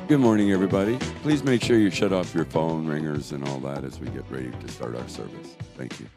Good morning, everybody. Please make sure you shut off your phone ringers and all that as we get ready to start our service. Thank you.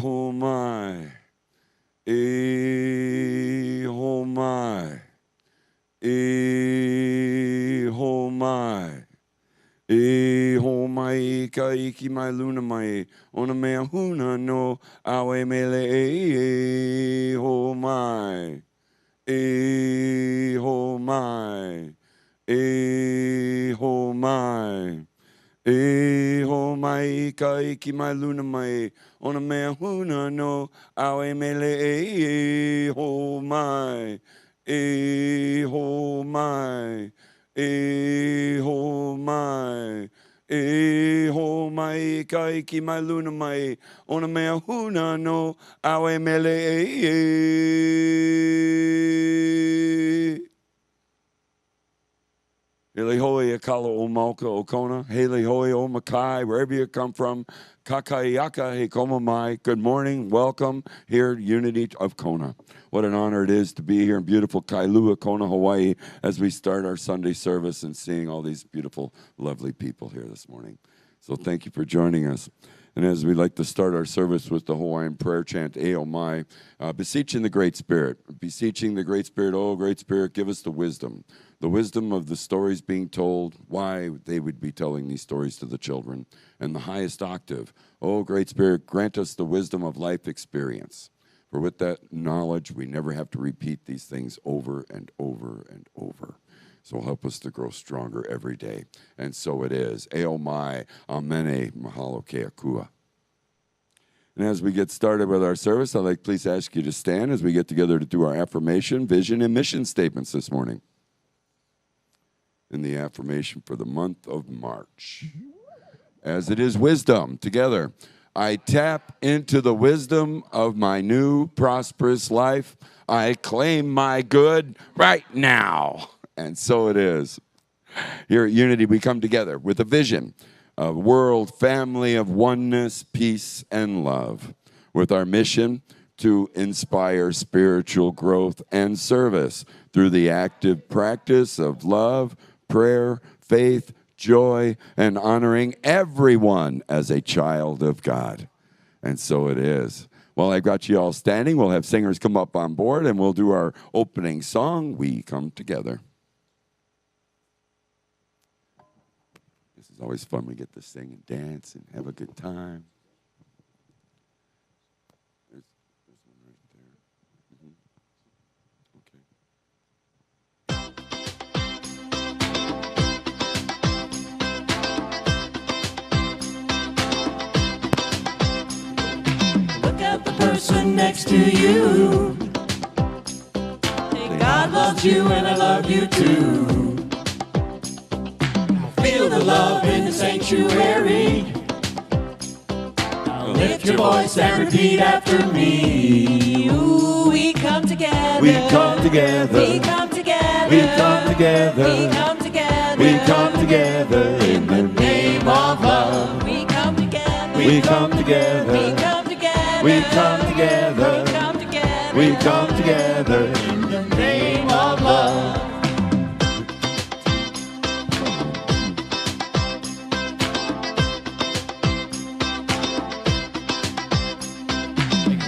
Oh my. Oh my. iki mai luna mai. Ona mea huna no awe mele e ho mai. E ho mai. E ho mai. E ho mai ka iki mai luna mai. Ona mea huna no awe mele e ho mai. E ho mai. E ho mai. E ho mai ka iki mai luna mai. Ona mea huna no awe mele e. Hele hoi e kala o Mauka o Kona. Hele hoi o Makai, wherever you come from. Kakaiaka he koma mai. Good morning. Welcome here at Unity of Kona. What an honor it is to be here in beautiful Kailua, Kona, Hawaii, as we start our Sunday service and seeing all these beautiful, lovely people here this morning. So thank you for joining us. And as we like to start our service with the Hawaiian prayer chant, Eo Mai, beseeching the Great Spirit, beseeching the Great Spirit, oh, Great Spirit, give us the wisdom of the stories being told, why they would be telling these stories to the children, and the highest octave, oh, Great Spirit, grant us the wisdom of life experience. For with that knowledge, we never have to repeat these things over and over and over. So help us to grow stronger every day. And so it is. Eo mai, amene, mahalo keakua. And as we get started with our service, I'd like to please ask you to stand as we get together to do our affirmation, vision, and mission statements this morning. In the affirmation for the month of March. As it is wisdom, together, I tap into the wisdom of my new prosperous life. I claim my good right now. And so it is. Here at Unity, we come together with a vision, a world family of oneness, peace, and love, with our mission to inspire spiritual growth and service through the active practice of love, prayer, faith, joy, and honoring everyone as a child of God. And so it is. Well, I got you all standing. We'll have singers come up on board, and we'll do our opening song, We Come Together. It's always fun. We get to sing and dance and have a good time. There's one right there. Okay. Look at the person next to you. Say, God loves you and I love you too. Feel the love in the sanctuary. Now lift your voice and repeat after me. Ooh, we come together. We come together. We come together. We come together. We come together. We come together in the name of love. We come together. We come together. We come together. We come together. We come together. We come together in the name of love.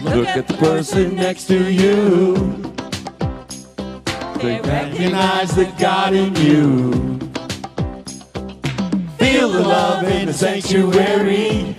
Look at the person next to you. They Recognize the God in you. Feel the love in the sanctuary.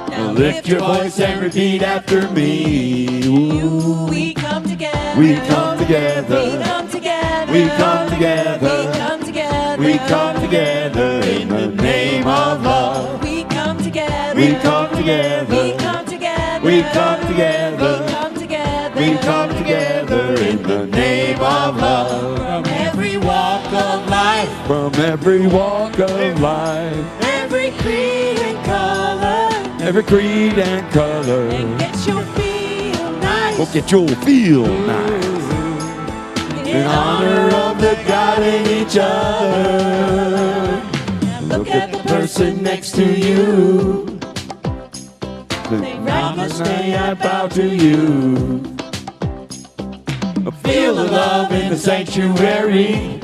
Now lift your voice and repeat after me. Ooh. We come together. We come together. We come together. We come together. We come together. We come together in the name of love. We come together. We come together. We come together. We come together. We come together. We come together in the name of love. From every walk of life. From every walk of life. Every creed and color. Every creed and color. And get your feel nice. We'll get your feel nice. In honor of the God in each other. Look at the person next to you. Namaste, I bow to you. Feel the love in the sanctuary.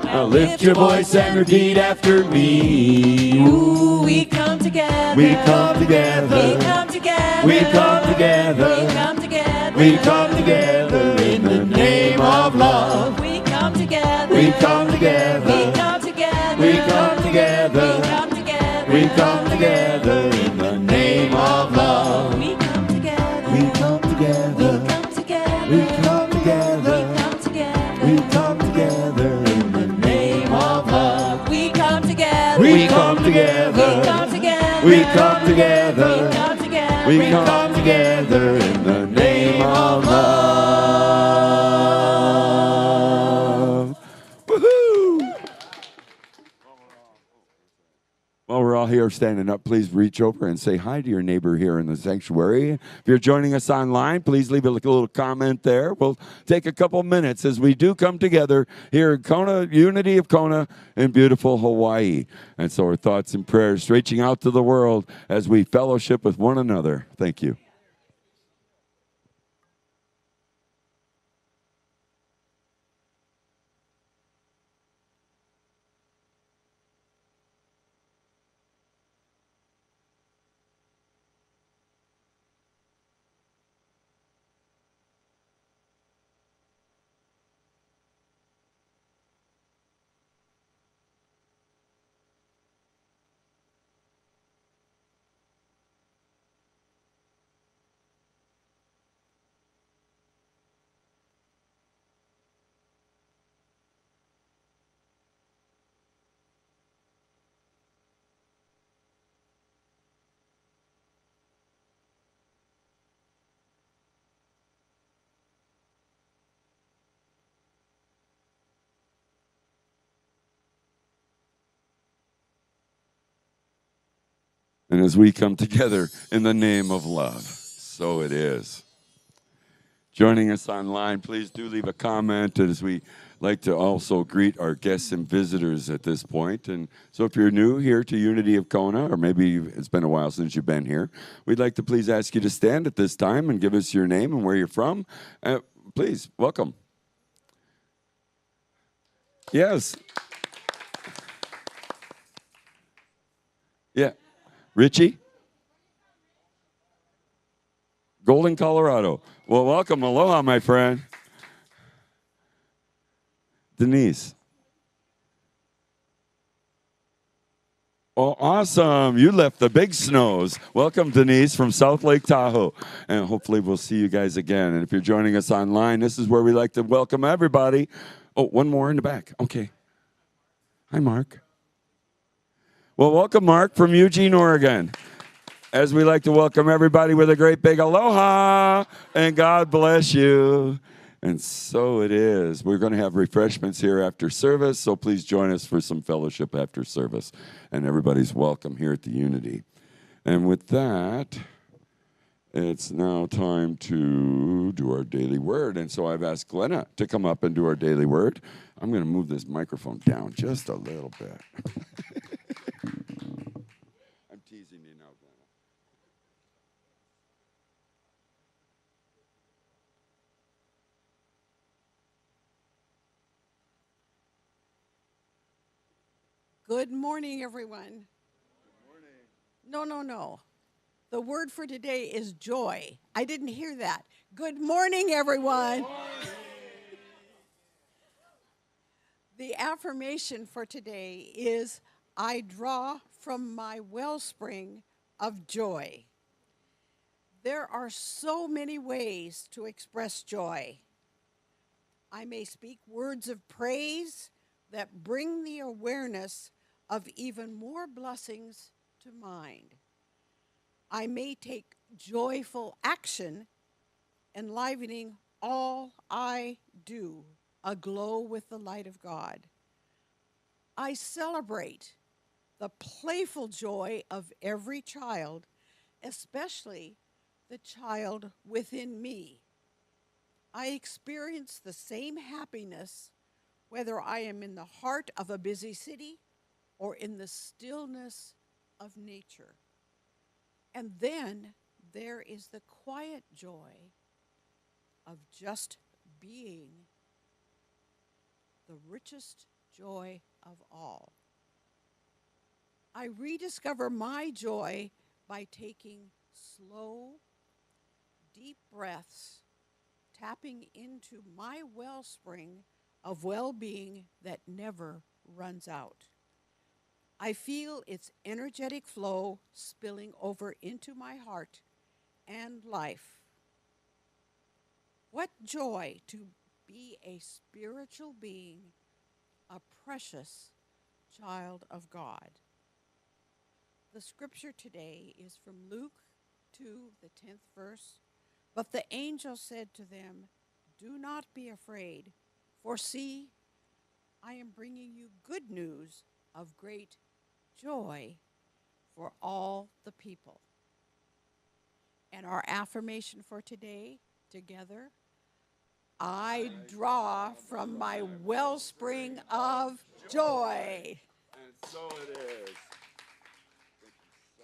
Now lift your voice and repeat after me. Ooh, we come together. We come together. We come together. We come together. We come together. We come together in the name of love. We come together. We come together. We come together. We come together. together. We come together. We come together in the name of love. We come together. We come together. We come together. We come together in the name of love. Woohoo! While we're all here standing up, please reach over and say hi to your neighbor here in the sanctuary. If you're joining us online, please leave a little comment there. We'll take a couple minutes as we do come together here in Kona, Unity of Kona in beautiful Hawaii. And so our thoughts and prayers reaching out to the world as we fellowship with one another. Thank you. And as we come together in the name of love, so it is. Joining us online, please do leave a comment as we like to also greet our guests and visitors at this point. And so if you're new here to Unity of Kona, or maybe it's been a while since you've been here, we'd like to please ask you to stand at this time and give us your name and where you're from. Please, welcome. Yes. Yeah. Richie? Golden, Colorado. Well, welcome. Aloha, my friend. Denise. Oh, awesome. You left the big snows. Welcome, Denise, from South Lake Tahoe. And hopefully we'll see you guys again. And if you're joining us online, this is where we like to welcome everybody. Oh, one more in the back. Okay. Hi, Mark. Well, welcome, Mark, from Eugene, Oregon. As we like to welcome everybody with a great big aloha, and God bless you. And so it is. We're going to have refreshments here after service, so please join us for some fellowship after service. And everybody's welcome here at the Unity. And with that, it's now time to do our daily word. And so I've asked Glenna to come up and do our daily word. I'm going to move this microphone down just a little bit. I'm teasing you now, Glenna. Good morning, everyone. Good morning. No. The word for today is joy. I didn't hear that. Good morning, everyone. Good morning. The affirmation for today is, I draw from my wellspring of joy. There are so many ways to express joy. I may speak words of praise that bring the awareness of even more blessings to mind. I may take joyful action, enlivening all I do, aglow with the light of God. I celebrate the playful joy of every child, especially the child within me. I experience the same happiness whether I am in the heart of a busy city or in the stillness of nature. And then there is the quiet joy of just being, the richest joy of all. I rediscover my joy by taking slow, deep breaths, tapping into my wellspring of well-being that never runs out. I feel its energetic flow spilling over into my heart and life. What joy to be a spiritual being, a precious child of God. The scripture today is from Luke 2, the 10th verse. But the angel said to them, "Do not be afraid, for see, I am bringing you good news of great joy for all the people." And our affirmation for today, together, I draw from my wellspring of joy. And so it is. Thank you so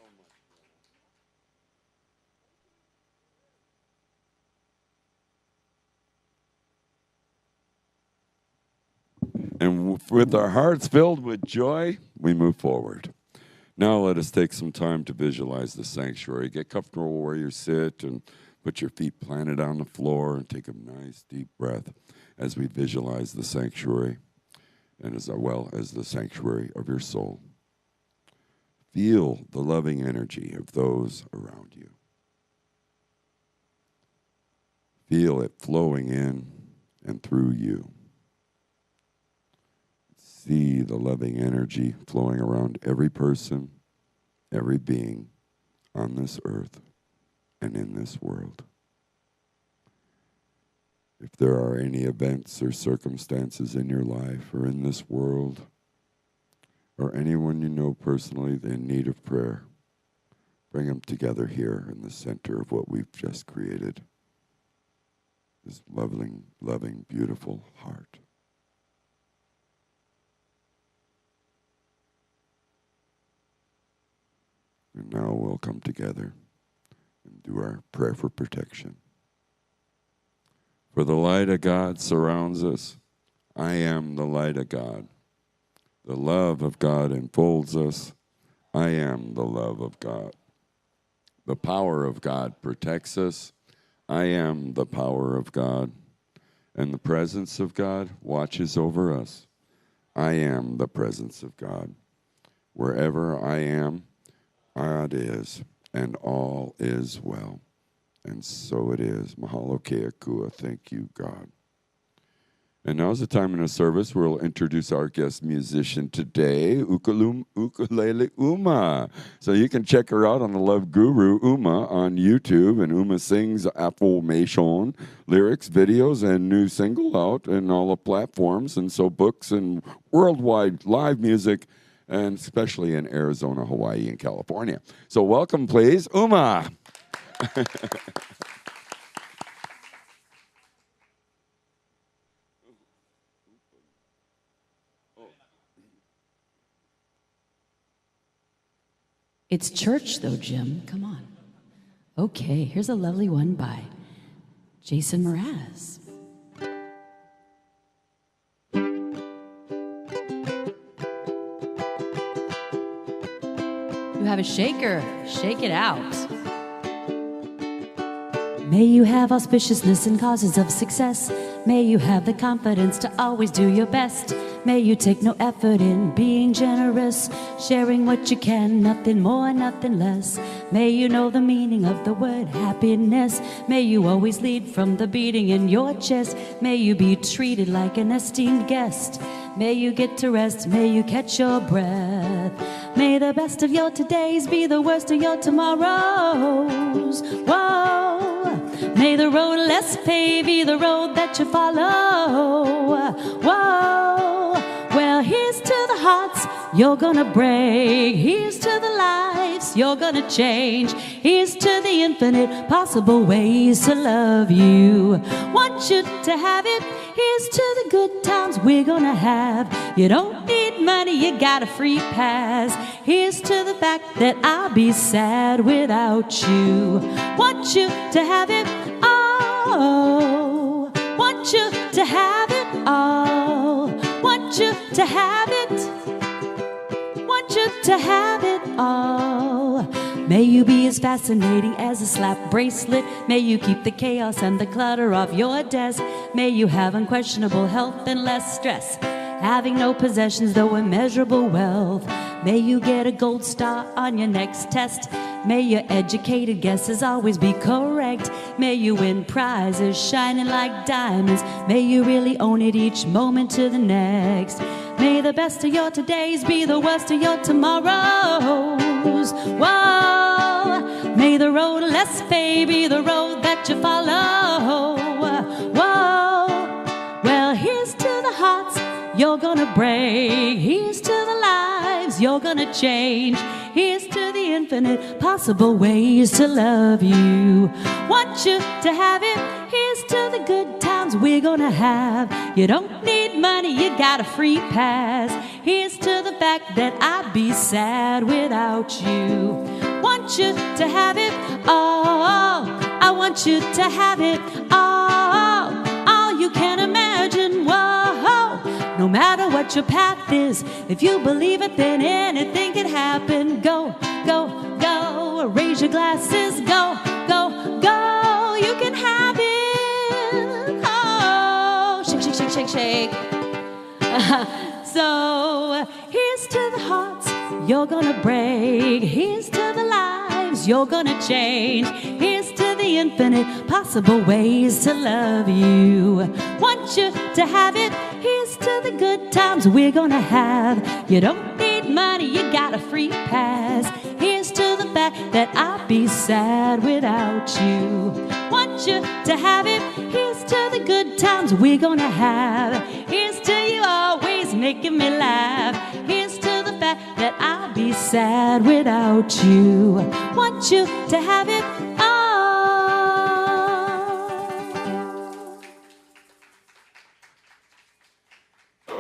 much. And with our hearts filled with joy, we move forward. Now let us take some time to visualize the sanctuary. Get comfortable where you sit and put your feet planted on the floor and take a nice deep breath as we visualize the sanctuary and as well as the sanctuary of your soul. Feel the loving energy of those around you. Feel it flowing in and through you. See the loving energy flowing around every person, every being on this earth and in this world. If there are any events or circumstances in your life or in this world, or anyone you know personally in need of prayer, bring them together here in the center of what we've just created. This loving, loving, beautiful heart. And now we'll come together and do our prayer for protection. For the light of God surrounds us. I am the light of God. The love of God enfolds us. I am the love of God. The power of God protects us. I am the power of God. And the presence of God watches over us. I am the presence of God. Wherever I am, God is, and all is well. And so it is. Mahalo kea kua. Thank you, God. And now's the time in the service where we'll introduce our guest musician today, Ukulele Uma. So you can check her out on the Love Guru, Uma, on YouTube. And Uma sings affirmation, lyrics, videos, and new single out in all the platforms. And so books and worldwide live music, and especially in Arizona, Hawaii, and California. So welcome, please, Uma. It's church, though, Jim. Come on. Okay, here's a lovely one by Jason Mraz. You have a shaker. Shake it out. May you have auspiciousness and causes of success. May you have the confidence to always do your best. May you take no effort in being generous, sharing what you can, nothing more, nothing less. May you know the meaning of the word happiness. May you always lead from the beating in your chest. May you be treated like an esteemed guest. May you get to rest, may you catch your breath. May the best of your todays be the worst of your tomorrows. Whoa. May the road less paved be the road that you follow. Whoa. Well, here's to the hearts you're gonna break. Here's to the lives you're gonna change. Here's to the infinite possible ways to love you. Want you to have it. Here's to the good times we're gonna have. You don't need money, you got a free pass. Here's to the fact that I'll be sad without you. Want you to have it all. Want you to have it all. Want you to have it. Want you to have it all. May you be as fascinating as a slap bracelet. May you keep the chaos and the clutter off your desk. May you have unquestionable health and less stress. Having no possessions, though immeasurable wealth. May you get a gold star on your next test. May your educated guesses always be correct. May you win prizes shining like diamonds. May you really own it each moment to the next. May the best of your todays be the worst of your tomorrows. Whoa! May the road less paved be the road that you follow. Whoa! Well, here's to the hearts you're gonna break. Here's to the lives you're gonna change. Here's to the infinite possible ways to love you. Want you to have it. Here's to the good times we're gonna have. You don't need money, you got a free pass. Here's to the fact that I'd be sad without you. Want you to have it all. I want you to have it all you can imagine. Whoa. No matter what your path is, if you believe it, then anything can happen. Go, go, go, raise your glasses. Go, go, go, you can have it. Oh, shake, shake, shake, shake, shake. So here's to the hearts you're gonna break. Here's to the lives you're gonna change. Here's to the infinite possible ways to love you. Want you to have it. Here's to the good times we're gonna have. You don't need money, you got a free pass. Here's to the fact that I'd be sad without you. Want you to have it. Here's to the good times we're gonna have. Here's to you always making me laugh. Here's to the fact that I'll be sad without you. Want you to have it all.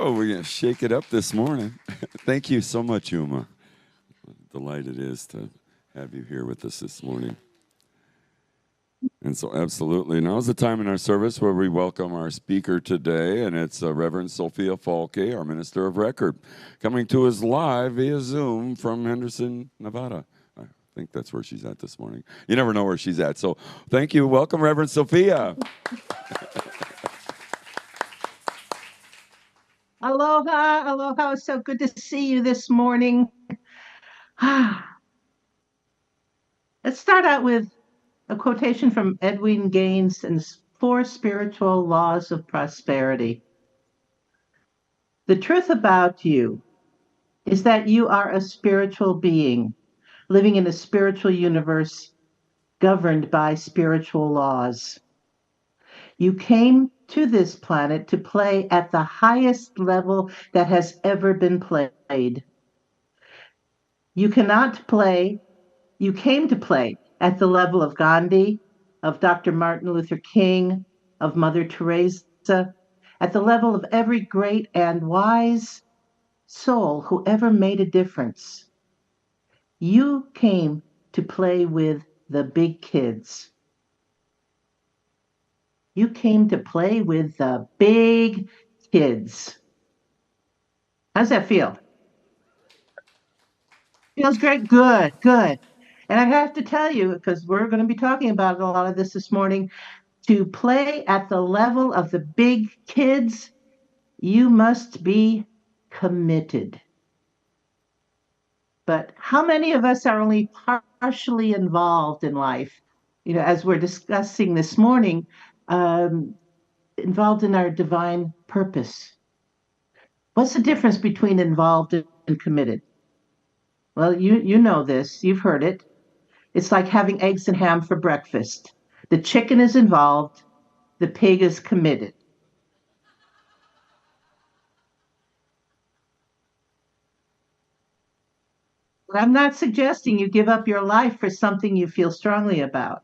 Oh, we're going to shake it up this morning. Thank you so much, Uma. What a delight it is to have you here with us this morning. And so, absolutely. Now's the time in our service where we welcome our speaker today, and it's Reverend Sophia Falke, our minister of record, coming to us live via Zoom from Henderson, Nevada. I think that's where she's at this morning. You never know where she's at. So thank you. Welcome, Reverend Sophia. Aloha, aloha. It's so good to see you this morning. Let's start out with a quotation from Edwin Gaines and 4 Spiritual Laws of Prosperity. The truth about you is that you are a spiritual being living in a spiritual universe governed by spiritual laws. You came to this planet to play at the highest level that has ever been played. You came to play at the level of Gandhi, of Dr. Martin Luther King, of Mother Teresa, at the level of every great and wise soul who ever made a difference. You came to play with the big kids. You came to play with the big kids. How's that feel? Feels great. Good, good. And I have to tell you, because we're going to be talking about a lot of this morning, to play at the level of the big kids, you must be committed. But how many of us are only partially involved in life? You know, as we're discussing this morning, involved in our divine purpose. What's the difference between involved and committed? Well, you know this. You've heard it. It's like having eggs and ham for breakfast. The chicken is involved. The pig is committed. I'm not suggesting you give up your life for something you feel strongly about.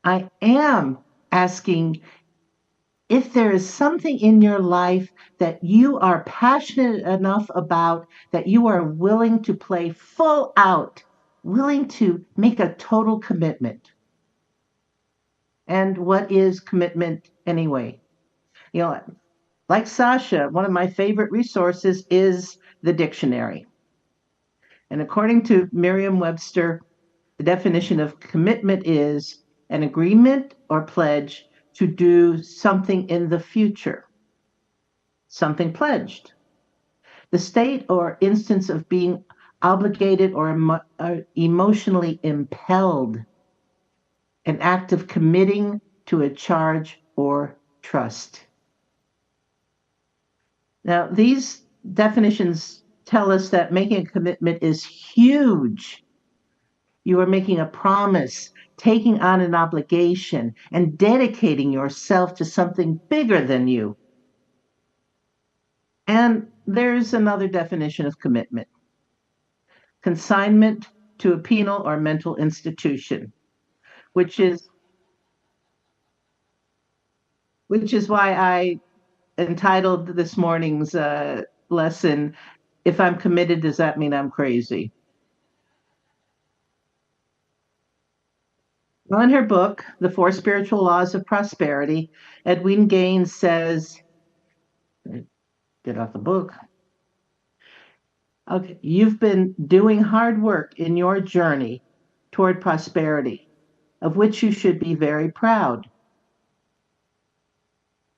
I am asking if there is something in your life that you are passionate enough about, that you are willing to play full out, willing to make a total commitment. And what is commitment anyway? You know, like Sasha, one of my favorite resources is the dictionary. And according to Merriam-Webster, the definition of commitment is an agreement or pledge to do something in the future, something pledged. The state or instance of being obligated, or emotionally impelled, an act of committing to a charge or trust. Now, these definitions tell us that making a commitment is huge. You are making a promise, taking on an obligation, and dedicating yourself to something bigger than you. And there's another definition of commitment: consignment to a penal or mental institution, which is why I entitled this morning's lesson, "If I'm committed, does that mean I'm crazy?" Well, in her book, The Four Spiritual Laws of Prosperity, Edwene Gaines says, get off the book. Okay, you've been doing hard work in your journey toward prosperity, of which you should be very proud.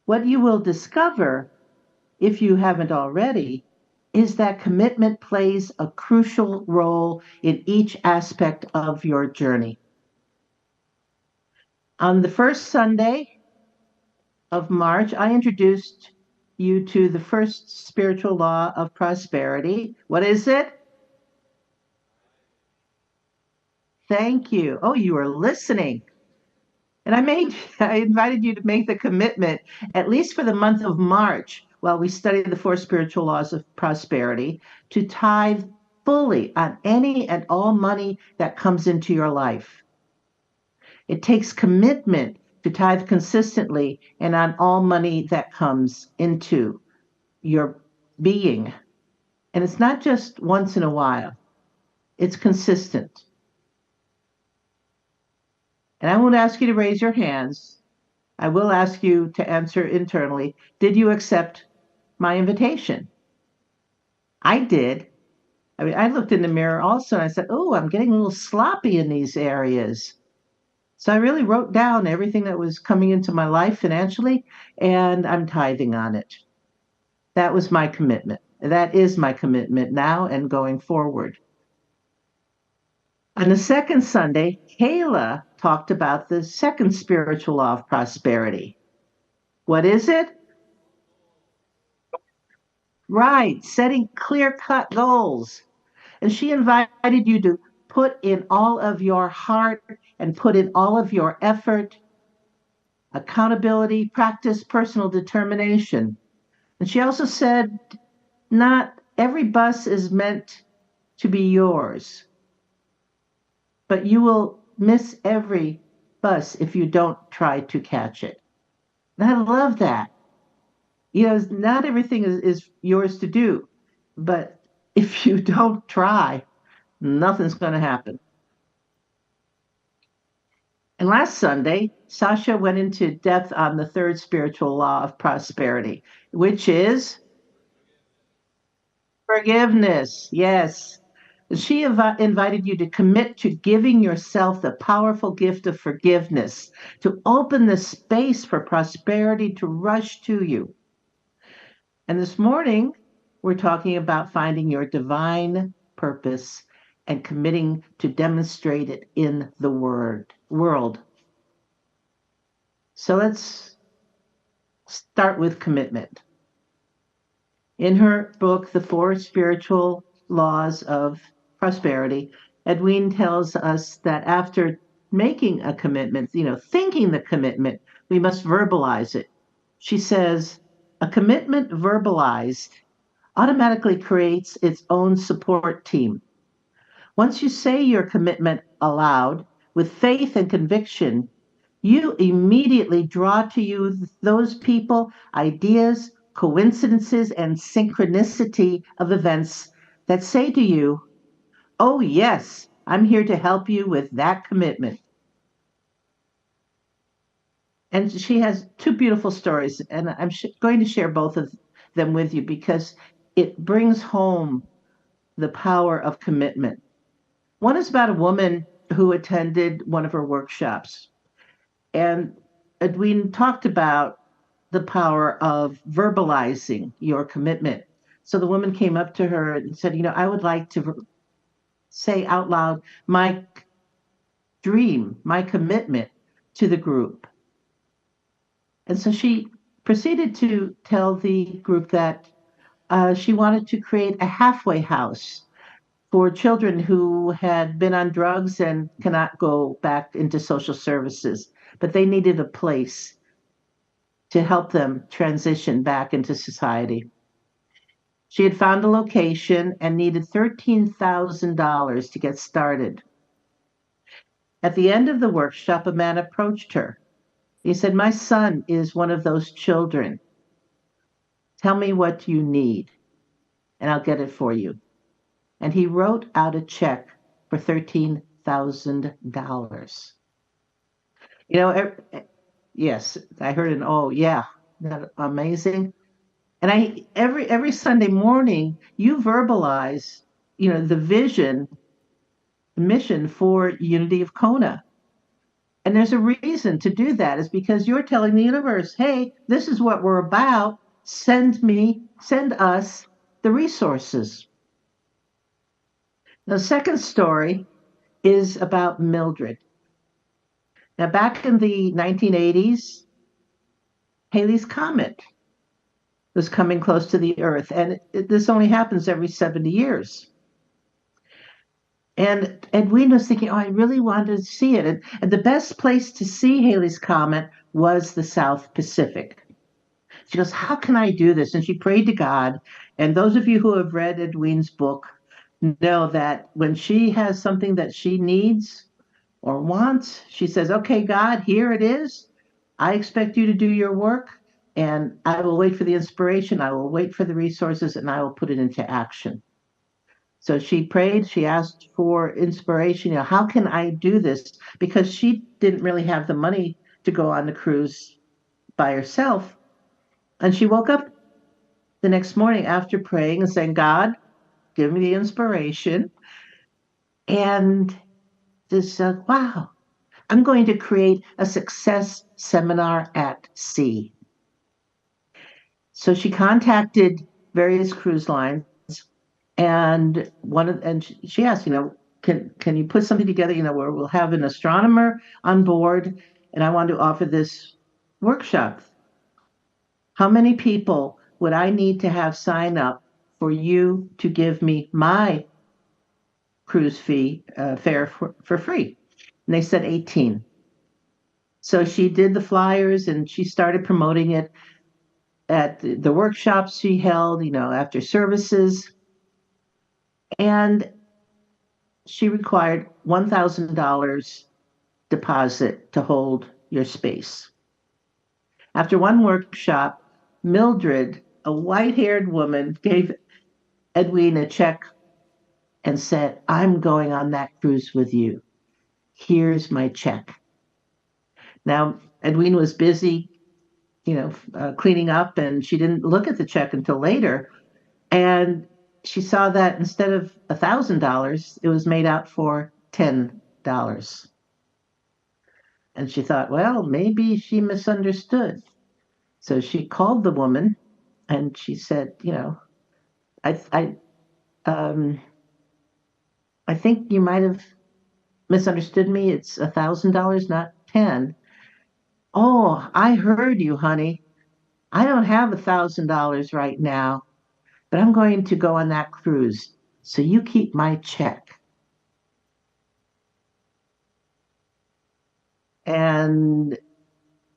What you will discover, if you haven't already, is that commitment plays a crucial role in each aspect of your journey. On the first Sunday of March, I introduced you to the first spiritual law of prosperity. What is it? Thank you. Oh, you are listening. And I invited you to make the commitment, at least for the month of March, while we study the four spiritual laws of prosperity, to tithe fully on any and all money that comes into your life. It takes commitment to tithe consistently and on all money that comes into your being. And it's not just once in a while, it's consistent. And I won't ask you to raise your hands. I will ask you to answer internally. Did you accept my invitation? I did. I mean, I looked in the mirror also and I said, oh, I'm getting a little sloppy in these areas. So I really wrote down everything that was coming into my life financially, and I'm tithing on it. That was my commitment. That is my commitment now and going forward. On the second Sunday, Kayla talked about the second spiritual law of prosperity. What is it? Right, setting clear-cut goals. And she invited you to put in all of your heart and put in all of your effort, accountability, practice personal determination. And she also said, not every bus is meant to be yours, but you will miss every bus if you don't try to catch it. And I love that. You know, not everything is yours to do, but if you don't try, nothing's going to happen. And last Sunday, Sasha went into depth on the third spiritual law of prosperity, which is forgiveness. Yes. She invited you to commit to giving yourself the powerful gift of forgiveness, to open the space for prosperity to rush to you. And this morning, we're talking about finding your divine purpose and committing to demonstrate it in the world. So let's start with commitment. In her book, The Four Spiritual Laws of Prosperity, Edwene tells us that after making a commitment, thinking the commitment, we must verbalize it. She says, a commitment verbalized automatically creates its own support team. Once you say your commitment aloud with faith and conviction, you immediately draw to you those people, ideas, coincidences, and synchronicity of events that say to you, oh, yes, I'm here to help you with that commitment. And she has two beautiful stories, and I'm going to share both of them with you because it brings home the power of commitment. One is about a woman who attended one of her workshops. And Edwene talked about the power of verbalizing your commitment. So the woman came up to her and said, I would like to say out loud my dream, my commitment to the group. And so she proceeded to tell the group that she wanted to create a halfway house for children who had been on drugs and cannot go back into social services, but they needed a place to help them transition back into society. She had found a location and needed $13,000 to get started. At the end of the workshop, a man approached her. He said, "My son is one of those children. Tell me what you need, and I'll get it for you." And he wrote out a check for $13,000. You know, yes, I heard an oh yeah, isn't that amazing? And I every Sunday morning you verbalize, the vision, the mission for Unity of Kona. And there's a reason to do that, is because you're telling the universe, hey, this is what we're about. Send us the resources. The second story is about Mildred. Now, back in the 1980s, Halley's Comet was coming close to the Earth, and this only happens every 70 years. And Edwina was thinking, oh, I really wanted to see it. And the best place to see Halley's Comet was the South Pacific. She goes, how can I do this? And she prayed to God. And those of you who have read Edwine's book know that when she has something that she needs or wants, she says, okay, God, here it is. I expect you to do your work, and I will wait for the inspiration. I will wait for the resources, and I will put it into action. So she prayed, she asked for inspiration. How can I do this? Because she didn't really have the money to go on the cruise by herself. And she woke up the next morning after praying and saying, God, give me the inspiration. And just said, wow, I'm going to create a success seminar at sea. So she contacted various cruise lines, and she asked, can you put something together, where we'll have an astronomer on board, and I want to offer this workshop. How many people would I need to have sign up for you to give me my cruise fare for free? And they said 18. So she did the flyers and she started promoting it at the workshops she held, after services. And she required $1,000 deposit to hold your space. After one workshop, Mildred, a white-haired woman, gave Edwine a check and said, I'm going on that cruise with you. Here's my check. Now, Edwine was busy, cleaning up, and she didn't look at the check until later. And she saw that instead of $1,000, it was made out for $10. And she thought, well, maybe she misunderstood. So she called the woman and she said, I think you might have misunderstood me. It's $1,000, not 10. Oh, I heard you, honey. I don't have $1,000 right now, but I'm going to go on that cruise. So you keep my check. And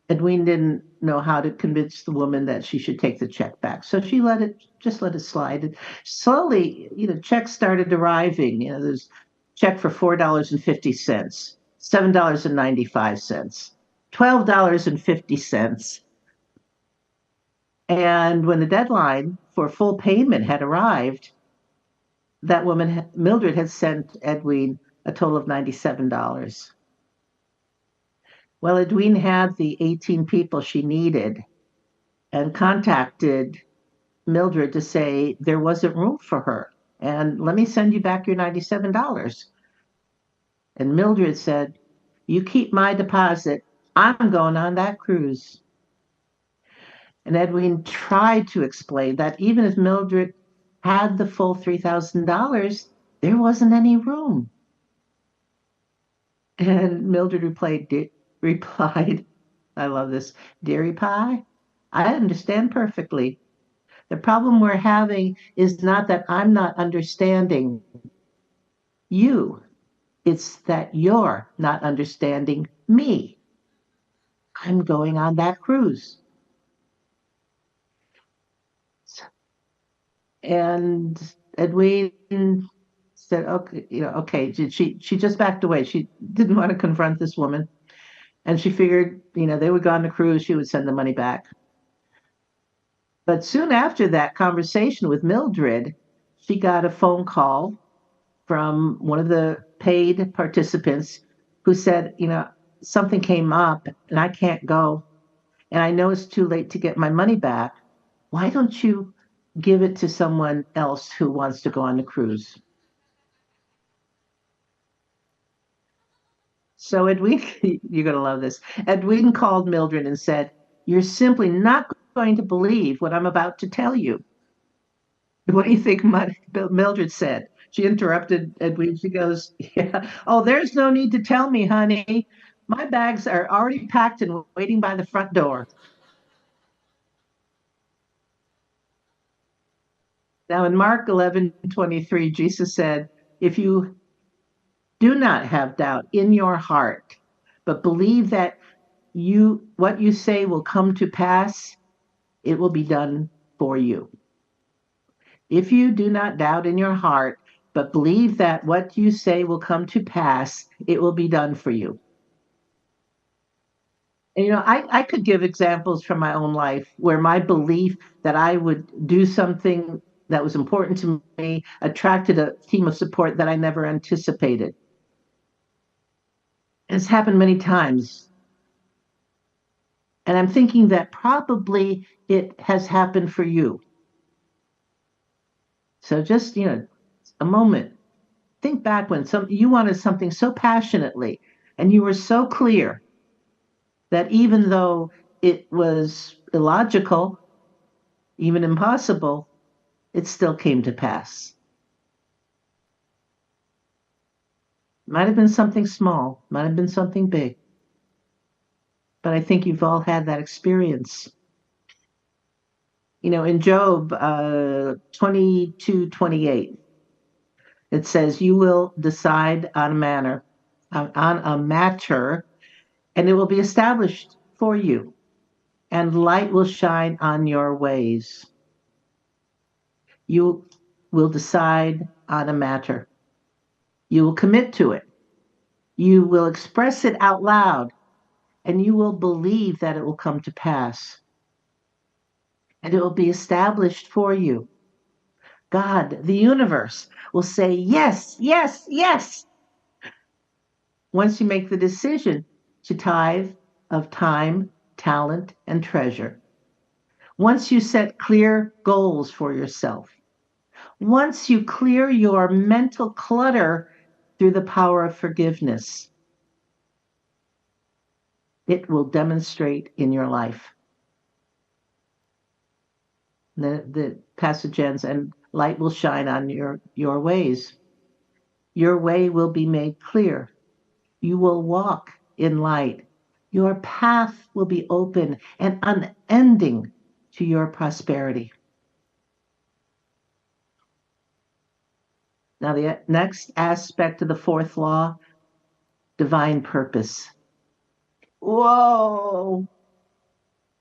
Edwine didn't know how to convince the woman that she should take the check back. So she let it slide. And slowly, checks started arriving. There's check for $4.50, $7.95, $12.50. And when the deadline for full payment had arrived, that woman, Mildred, had sent Edwine a total of $97. Well, Edwine had the 18 people she needed and contacted Mildred to say there wasn't room for her. And let me send you back your $97. And Mildred said, you keep my deposit. I'm going on that cruise. And Edwine tried to explain that even if Mildred had the full $3,000, There wasn't any room. And Mildred replied, I love this, dairy pie. I understand perfectly. The problem we're having is not that I'm not understanding you, it's that you're not understanding me. I'm going on that cruise. And Edwina said, okay, okay. She just backed away. She didn't want to confront this woman. And she figured, they would go on the cruise, she would send the money back. But soon after that conversation with Mildred, she got a phone call from one of the paid participants who said, something came up and I can't go. And I know it's too late to get my money back. Why don't you give it to someone else who wants to go on the cruise? So Edwin, you're going to love this. Edwin called Mildred and said, "You're simply not going to believe what I'm about to tell you." What do you think Mildred said? She interrupted Edwin. She goes, "Yeah. Oh, there's no need to tell me, honey. My bags are already packed and waiting by the front door." Now in Mark 11:23, Jesus said, "If you do not have doubt in your heart, but believe that what you say will come to pass, it will be done for you." If you do not doubt in your heart, but believe that what you say will come to pass, it will be done for you. And I could give examples from my own life where my belief that I would do something that was important to me attracted a team of support that I never anticipated. It's happened many times. And I'm thinking that probably it has happened for you. So just, a moment. Think back when you wanted something so passionately and you were so clear that even though it was illogical, even impossible, it still came to pass. Might have been something small, might have been something big, but I think you've all had that experience. In Job 22:28, it says, "You will decide on a matter, and it will be established for you, and light will shine on your ways." You will decide on a matter. You will commit to it. You will express it out loud, and you will believe that it will come to pass. And it will be established for you. God, the universe, will say yes, yes, yes. Once you make the decision to tithe of time, talent, and treasure. Once you set clear goals for yourself. Once you clear your mental clutter through the power of forgiveness, it will demonstrate in your life. The passage ends, and light will shine on your ways. Your way will be made clear. You will walk in light. Your path will be open and unending to your prosperity. Now, the next aspect of the fourth law, divine purpose. Whoa!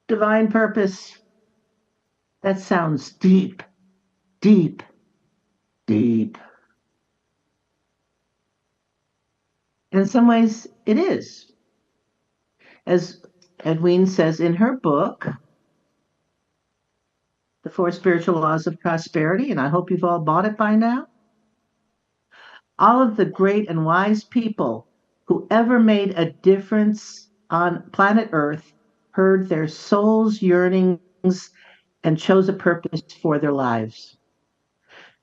Divine purpose. That sounds deep, deep, deep. In some ways, it is. As Edwina says in her book, The Four Spiritual Laws of Prosperity, and I hope you've all bought it by now. All of the great and wise people who ever made a difference on planet Earth heard their souls' yearnings and chose a purpose for their lives.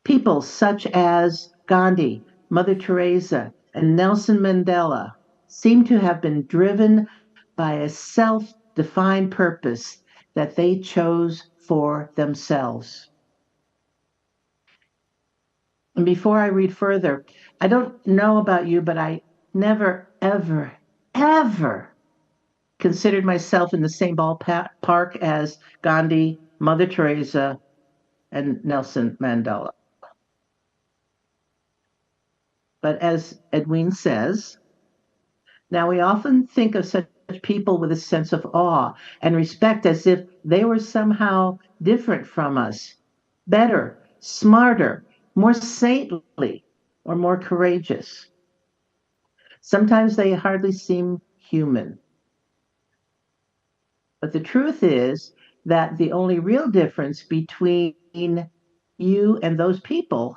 People such as Gandhi, Mother Teresa, and Nelson Mandela seem to have been driven by a self-defined purpose that they chose for themselves. And before I read further, I don't know about you, but I never, ever, ever considered myself in the same ballpark as Gandhi, Mother Teresa, and Nelson Mandela. But as Edwin says, now we often think of such people with a sense of awe and respect as if they were somehow different from us, better, smarter, more saintly, or more courageous. Sometimes they hardly seem human. But the truth is that the only real difference between you and those people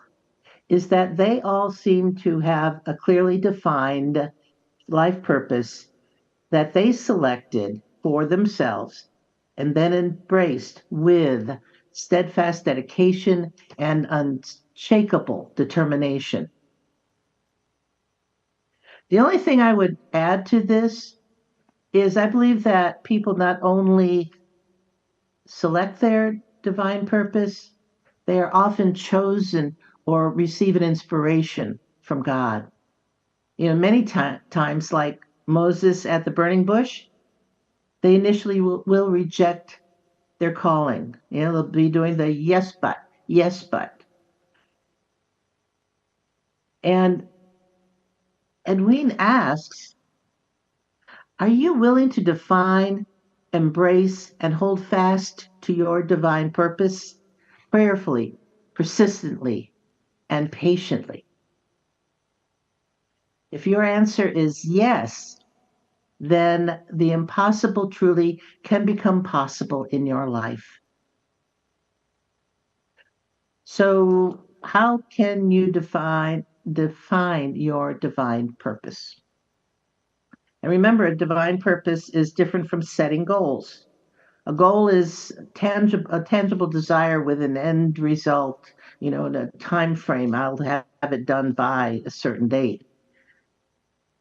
is that they all seem to have a clearly defined life purpose that they selected for themselves and then embraced with steadfast dedication and unshakable determination. The only thing I would add to this is I believe that people not only select their divine purpose, they are often chosen or receive an inspiration from God. Many times, like Moses at the burning bush, they initially will reject their calling. They'll be doing the yes, but, yes, but. And Edwin asks, are you willing to define, embrace, and hold fast to your divine purpose prayerfully, persistently, and patiently? If your answer is yes, then the impossible truly can become possible in your life. So, how can you define your divine purpose? And remember, a divine purpose is different from setting goals. A goal is a tangible desire with an end result, in a time frame. I'll have it done by a certain date.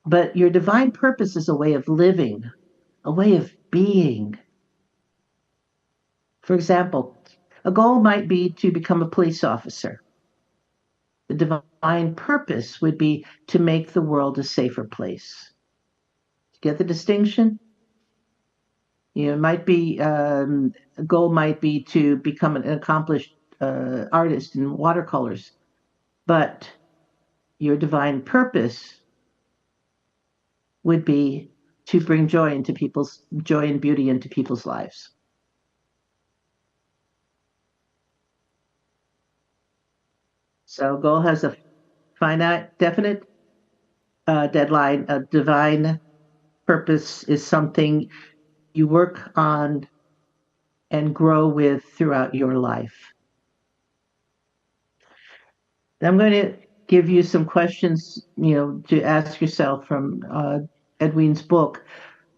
But your divine purpose is a way of living, a way of being. For example, a goal might be to become a police officer. The divine purpose would be to make the world a safer place. Get the distinction? It might be a goal might be to become an accomplished artist in watercolors, but your divine purpose would be to bring joy and beauty into people's lives. So goal has a finite, definite deadline. A divine purpose is something you work on and grow with throughout your life. I'm going to give you some questions, to ask yourself from Edwin's book.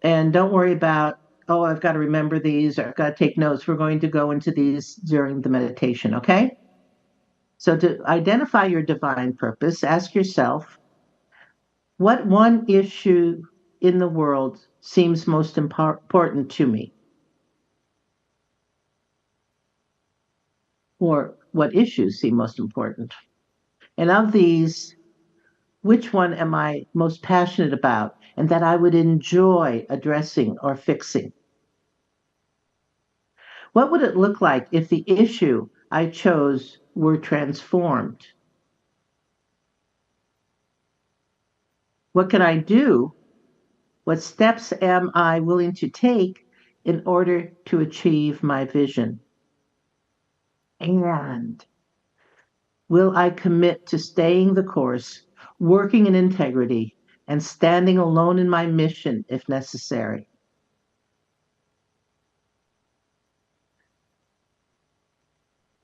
And don't worry about, oh, I've got to remember these or I've got to take notes. We're going to go into these during the meditation, okay? So to identify your divine purpose, ask yourself, what one issue in the world seems most important to me? Or what issues seem most important? And of these, which one am I most passionate about and that I would enjoy addressing or fixing? What would it look like if the issue I chose were transformed? What can I do? What steps am I willing to take in order to achieve my vision? And will I commit to staying the course, working in integrity, and standing alone in my mission if necessary?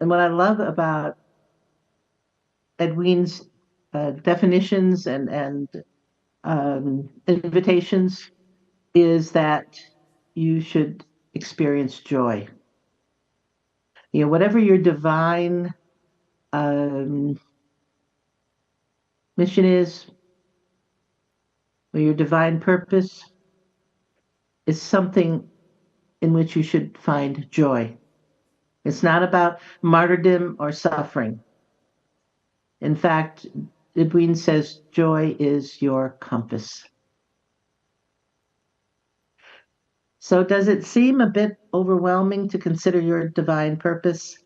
And what I love about Edwin's definitions and invitations is that you should experience joy. Whatever your divine mission is, or your divine purpose, is something in which you should find joy. It's not about martyrdom or suffering. In fact, Devine says joy is your compass. So, does it seem a bit overwhelming to consider your divine purpose?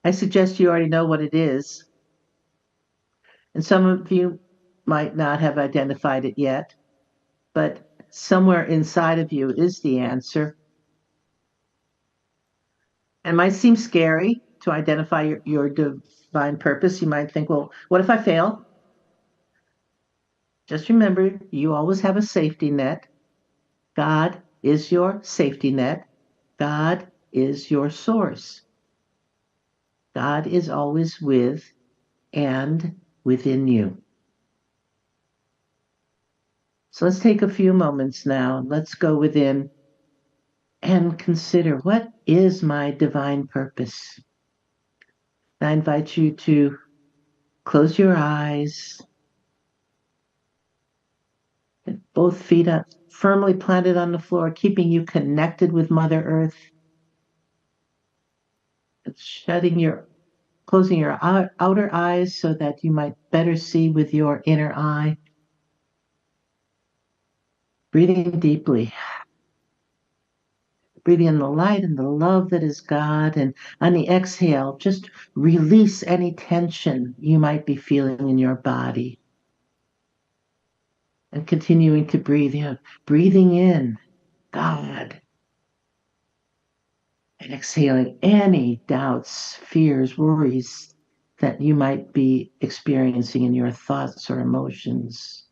I suggest you already know what it is, and some of you might not have identified it yet, but somewhere inside of you is the answer. It might seem scary to identify your divine purpose. You might think, well, what if I fail? Just remember, you always have a safety net. God is your safety net. God is your source. God is always with and within you. So let's take a few moments now. Let's go within and consider, what is my divine purpose? I invite you to close your eyes, both feet up, firmly planted on the floor, keeping you connected with Mother Earth. Closing your outer eyes so that you might better see with your inner eye. Breathing deeply. Breathing in the light and the love that is God. And on the exhale, just release any tension you might be feeling in your body. And continuing to breathe in. Breathing in God. And exhaling any doubts, fears, worries that you might be experiencing in your thoughts or emotions.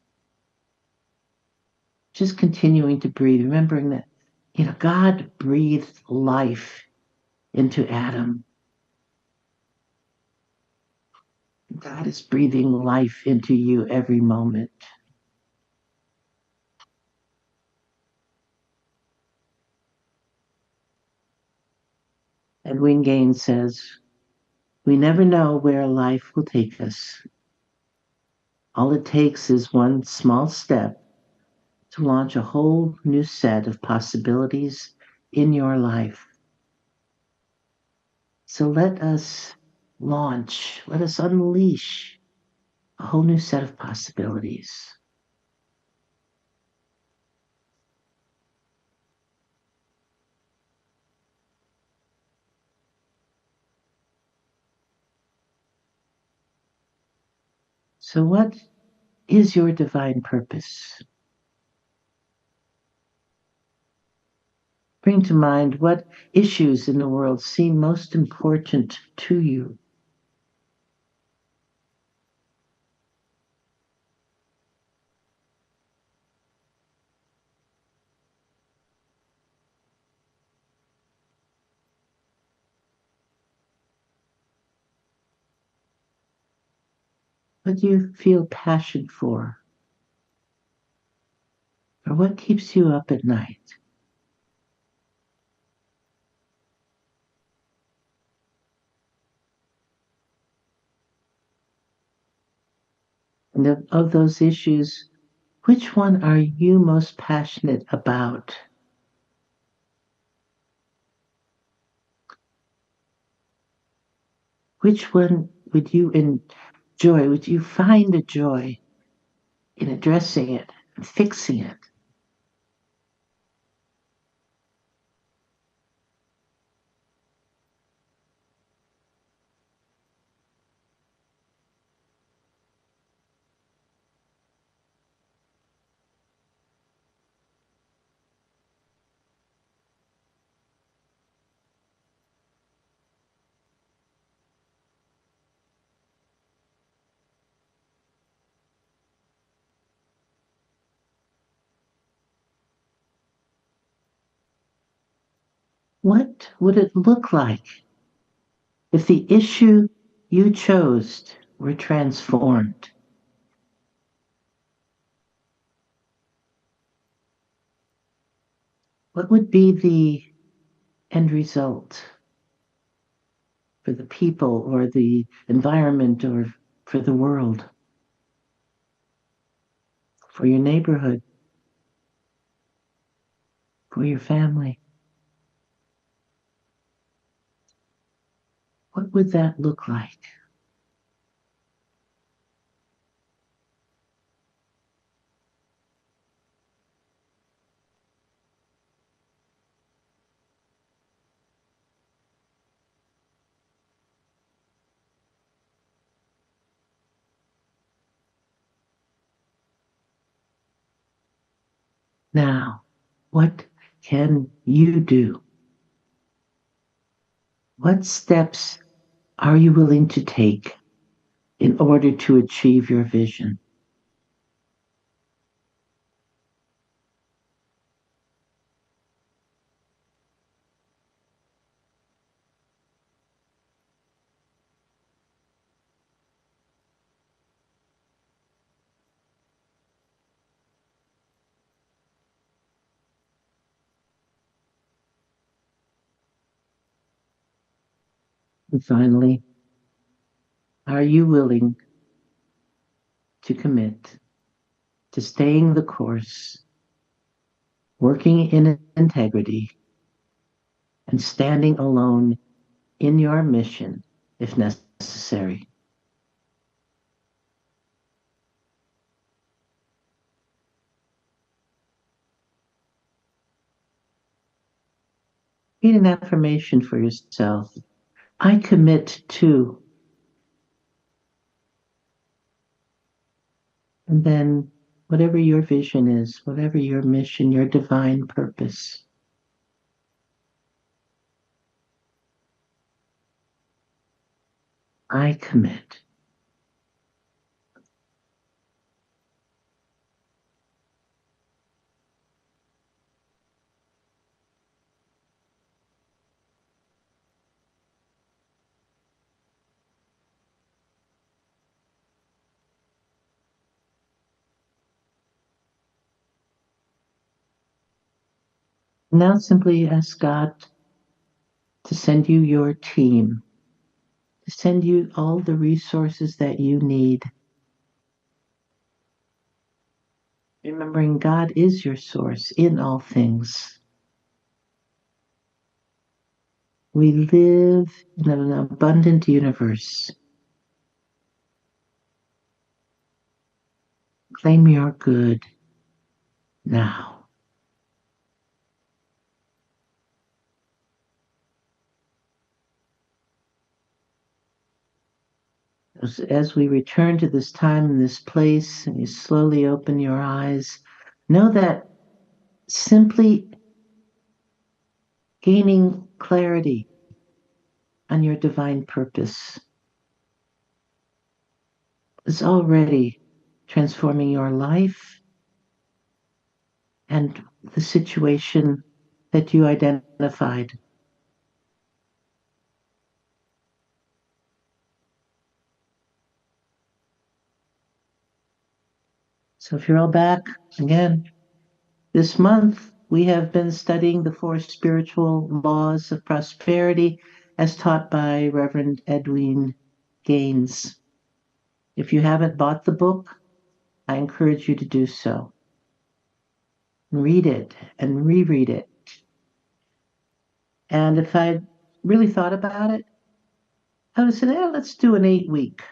Just continuing to breathe, remembering that, God breathed life into Adam. God is breathing life into you every moment. Edwin Gaines says, we never know where life will take us. All it takes is one small step to launch a whole new set of possibilities in your life. So let us unleash a whole new set of possibilities. So, what is your divine purpose? Bring to mind what issues in the world seem most important to you. What do you feel passion for? Or what keeps you up at night? And of those issues, which one are you most passionate about? Which one would you enjoy? Would you find a joy in addressing it and fixing it? What would it look like if the issue you chose were transformed? What would be the end result for the people or the environment or for the world, for your neighborhood, for your family? what would that look like? Now, what can you do? What steps are you willing to take in order to achieve your vision? And finally, are you willing to commit to staying the course, working in integrity, and standing alone in your mission if necessary? Read an affirmation for yourself. I commit to. And then whatever your vision is, whatever your mission, your divine purpose, I commit. Now simply ask God to send you your team, to send you all the resources that you need. Remembering God is your source in all things. We live in an abundant universe. Claim your good now. As we return to this time and this place, and you slowly open your eyes, know that simply gaining clarity on your divine purpose is already transforming your life and the situation that you identified. So if you're all back again, this month we have been studying the four spiritual laws of prosperity as taught by Reverend Edwin Gaines. If you haven't bought the book, I encourage you to do so. Read it and reread it. And if I really thought about it, I would say, let's do an 8-week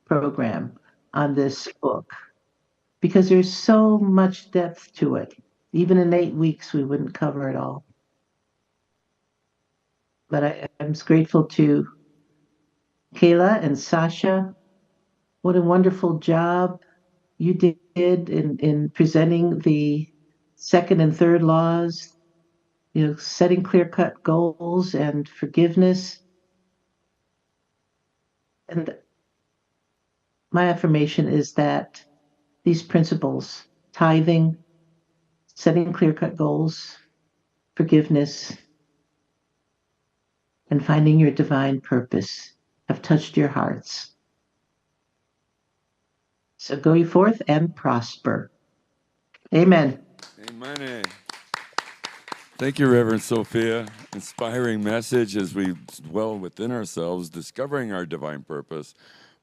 program on this book because there's so much depth to it. Even in 8 weeks, we wouldn't cover it all. But I'm grateful to Kayla and Sasha. What a wonderful job you did in presenting the second and third laws, setting clear-cut goals and forgiveness. And my affirmation is that these principles, tithing, setting clear-cut goals, forgiveness, and finding your divine purpose, have touched your hearts. So go ye forth and prosper. Amen. Amen. Thank you, Reverend Sophia. Inspiring message as we dwell within ourselves, discovering our divine purpose.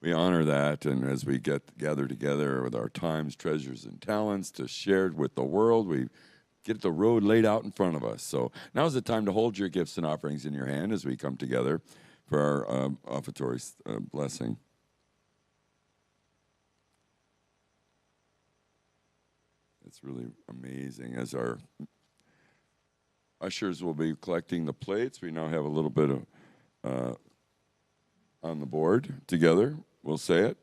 We honor that, and as we gather together with our times, treasures, and talents to share with the world, we get the road laid out in front of us. So now's the time to hold your gifts and offerings in your hand as we come together for our offertory blessing. It's really amazing. As our ushers will be collecting the plates, we now have a little bit of on the board together. We'll say it.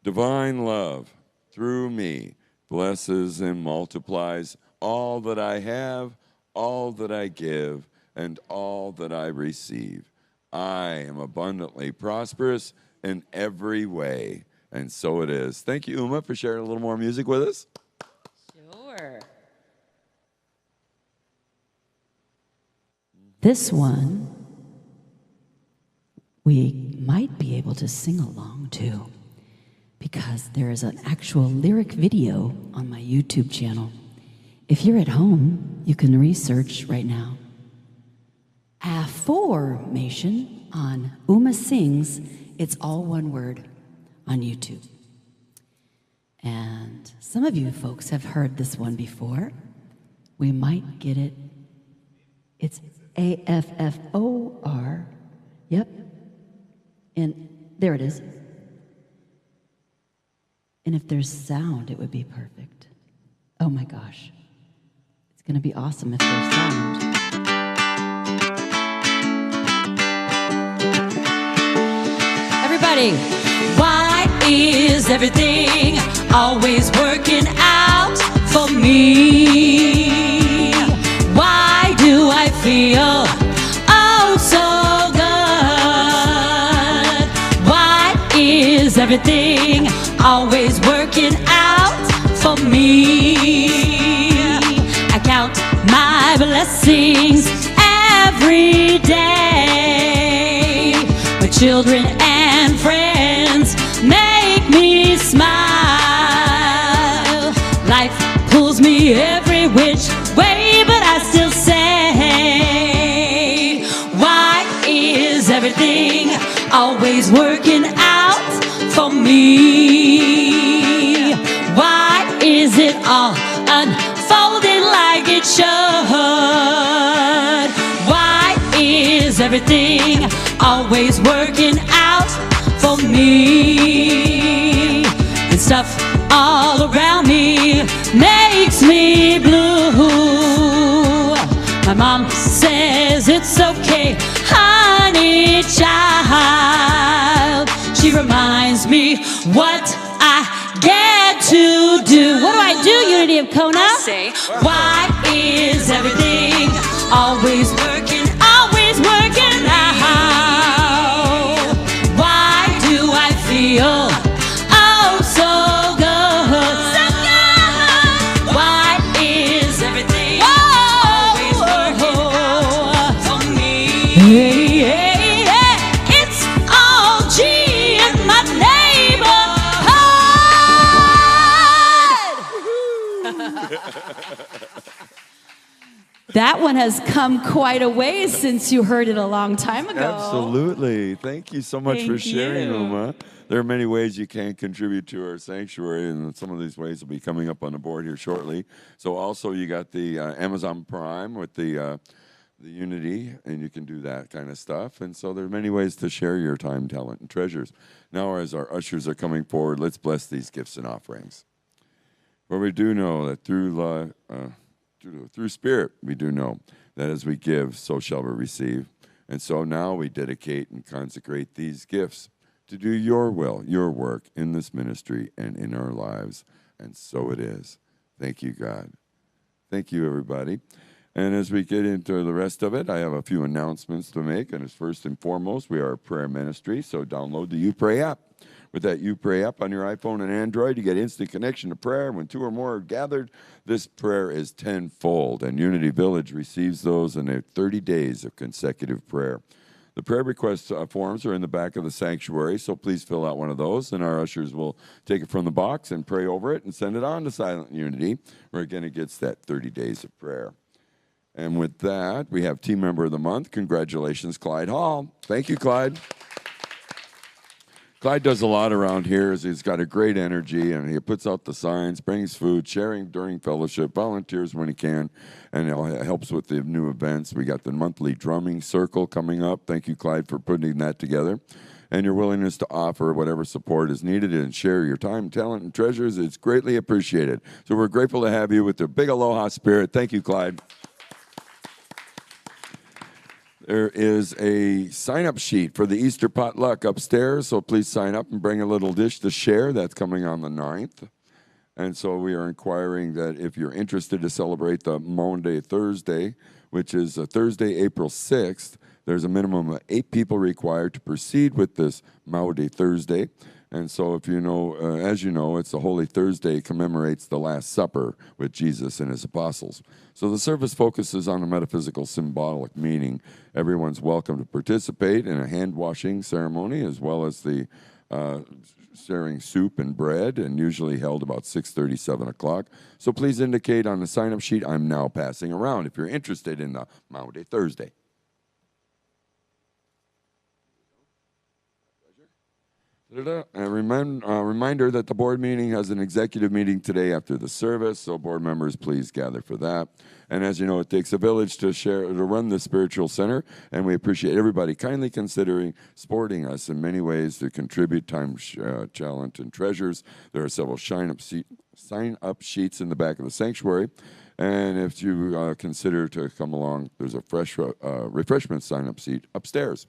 Divine love through me blesses and multiplies all that I have, all that I give, and all that I receive. I am abundantly prosperous in every way, and so it is. Thank you, Uma, for sharing a little more music with us. Sure. This one we might be able to sing along to because there is an actual lyric video on my YouTube channel. If you're at home, you can research right now. Affirmation on Uma Sings. It's all one word on YouTube. And some of you folks have heard this one before. We might get it. It's AFFOR. Yep. And there it is. And if there's sound, it would be perfect. Oh my gosh. It's going to be awesome if there's sound. Everybody, why is everything always working out for me? Why do I feel oh so good? Why is everything always working out for me? I count my blessings every day. My children and friends make me smile. Life pulls me every which way, but I still say, why is everything always working out for me? Why is it all unfolding like it should? Why is everything always working out for me? And stuff all around me makes me blue. My mom says it's okay, honey child. She reminds me what I get to do. What do I do, Unity of Kona? I say, why is everything always working out? Why do I feel oh so good? So good. Why is everything always working out for me? Hey, hey, hey. It's all G in my neighborhood. That one has come quite a ways since you heard it a long time ago. Absolutely. Thank you so much for sharing, you. Uma. There are many ways you can contribute to our sanctuary, and some of these ways will be coming up on the board here shortly. So also you got the Amazon Prime with the Unity, and you can do that kind of stuff. And so there are many ways to share your time, talent, and treasures. Now as our ushers are coming forward, let's bless these gifts and offerings. For we do know that through Spirit, we do know that as we give, so shall we receive. And so now we dedicate and consecrate these gifts to do your will, your work in this ministry and in our lives. And so it is. Thank you, God. Thank you, everybody. And as we get into the rest of it, I have a few announcements to make. And as first and foremost, we are a prayer ministry, so download the YouPray app. With that YouPray app on your iPhone and Android, you get instant connection to prayer. When two or more are gathered, this prayer is tenfold, and Unity Village receives those in their 30 days of consecutive prayer. The prayer request forms are in the back of the sanctuary, so please fill out one of those, and our ushers will take it from the box and pray over it and send it on to Silent Unity, where again it gets that 30 days of prayer. And with that, we have Team Member of the Month. Congratulations, Clyde Hall. Thank you, Clyde. Clyde does a lot around here. He's got a great energy, and he puts out the signs, brings food, sharing during fellowship, volunteers when he can, and helps with the new events. We got the monthly drumming circle coming up. Thank you, Clyde, for putting that together. And your willingness to offer whatever support is needed and share your time, talent, and treasures is greatly appreciated. So we're grateful to have you with the big aloha spirit. Thank you, Clyde. There is a sign-up sheet for the Easter potluck upstairs, so please sign up and bring a little dish to share. That's coming on the 9th. And so we are inquiring that if you're interested to celebrate the Maundy Thursday, which is Thursday, April 6th, there's a minimum of 8 people required to proceed with this Maundy Thursday. And so if you know, as you know, it's the Holy Thursday, commemorates the Last Supper with Jesus and his apostles. So the service focuses on a metaphysical symbolic meaning. Everyone's welcome to participate in a hand-washing ceremony, as well as the sharing soup and bread, and usually held about 6:30, 7 o'clock. So please indicate on the sign-up sheet I'm now passing around if you're interested in the Maundy Thursday. A reminder that the board meeting has an executive meeting today after the service, so board members, please gather for that. And as you know, it takes a village to run the spiritual center, and we appreciate everybody kindly considering supporting us in many ways to contribute time, talent, and treasures. There are several sign-up sheets in the back of the sanctuary. And if you consider to come along, there's a fresh refreshment sign-up seat upstairs.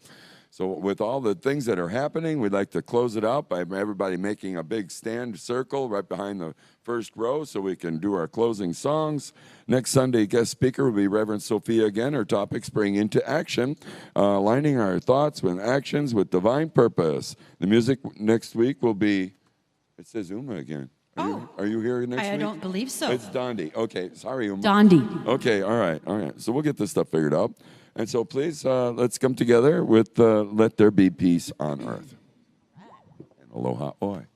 So with all the things that are happening, we'd like to close it out by everybody making a big stand circle right behind the first row so we can do our closing songs. Next Sunday, guest speaker will be Reverend Sophia again. Her topics bring into action, aligning our thoughts with actions with divine purpose. The music next week will be, it says Uma again. Are you here next week? I don't believe so. It's Dondi. Okay, sorry, Uma. Dondi. Okay, all right. So we'll get this stuff figured out. And so please, let's come together with Let There Be Peace on Earth. And Aloha Oi.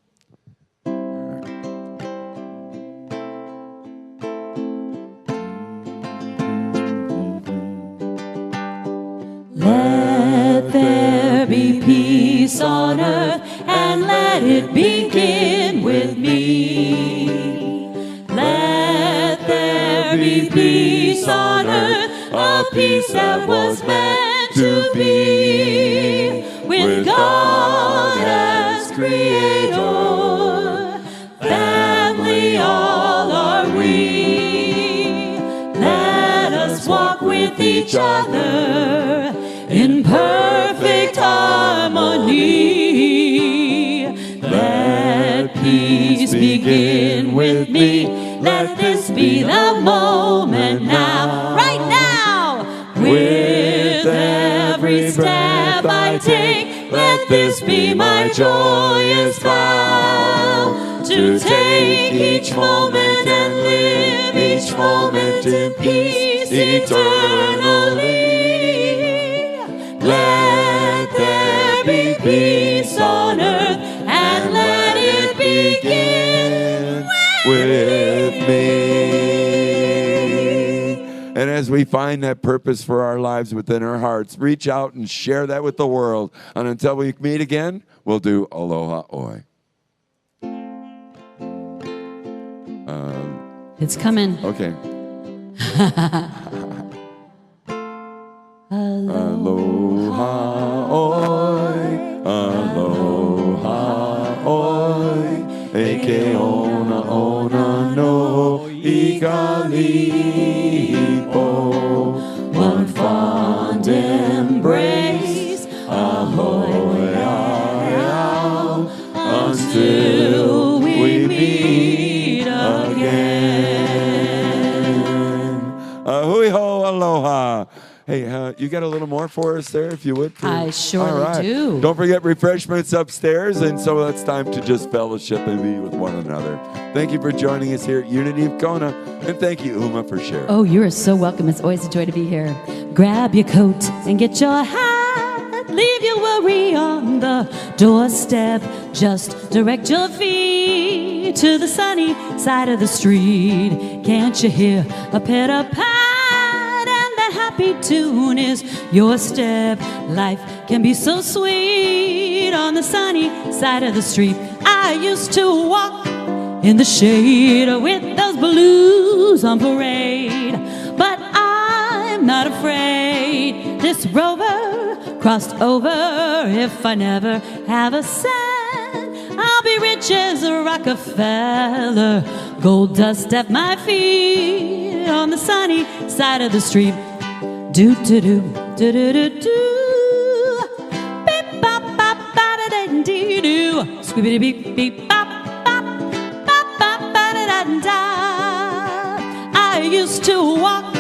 Let there be peace on earth, and let it begin with me. Let there be peace on earth, a peace that was meant to be, with God as creator. Family all are we. Let us walk with each other in perfect harmony. Let peace begin with me. Let this be the moment now, right now. With every step I take, let this be my joyous vow, to take each moment and live each moment in peace eternally. Let there be peace on earth, and let it begin with me. And as we find that purpose for our lives within our hearts, reach out and share that with the world. And until we meet again, we'll do Aloha Oi. It's coming. Okay. Aloha Oi, Aloha Oi, Eke Ona Ona no Ikalipo. One fond embrace, ahoy, ao, until we meet again. Hui ho, aloha. Hey, you got a little more for us there, if you would? Please? I surely All right. do. Don't forget refreshments upstairs, and so it's time to just fellowship and be with one another. Thank you for joining us here at Unity of Kona, and thank you, Uma, for sharing. Oh, you're so welcome. It's always a joy to be here. Grab your coat and get your hat. Leave your worry on the doorstep. Just direct your feet to the sunny side of the street. Can't you hear a pitter-pat and that happy happy tune is your step. Life can be so sweet on the sunny side of the street. I used to walk in the shade with those blues on parade, but I'm not afraid. This rover crossed over. If I never have a cent, I'll be rich as a Rockefeller. Gold dust at my feet on the sunny side of the street. Do do do do do do do. Beep bop bop ba da da dee doo. Squibbity beep beep bop bop bop bop ba da da da. I used to walk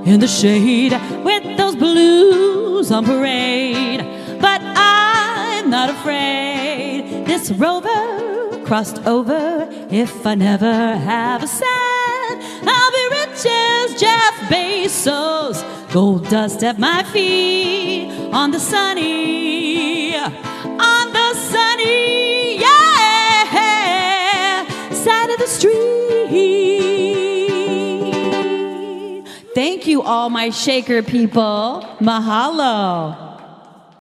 in the shade with those blues on parade, but I'm not afraid. This rover crossed over. If I never have a cent, I'll be rich as Jeff Bezos. Gold dust at my feet on the sunny, yeah, side of the street. Thank you, all my shaker people. Mahalo.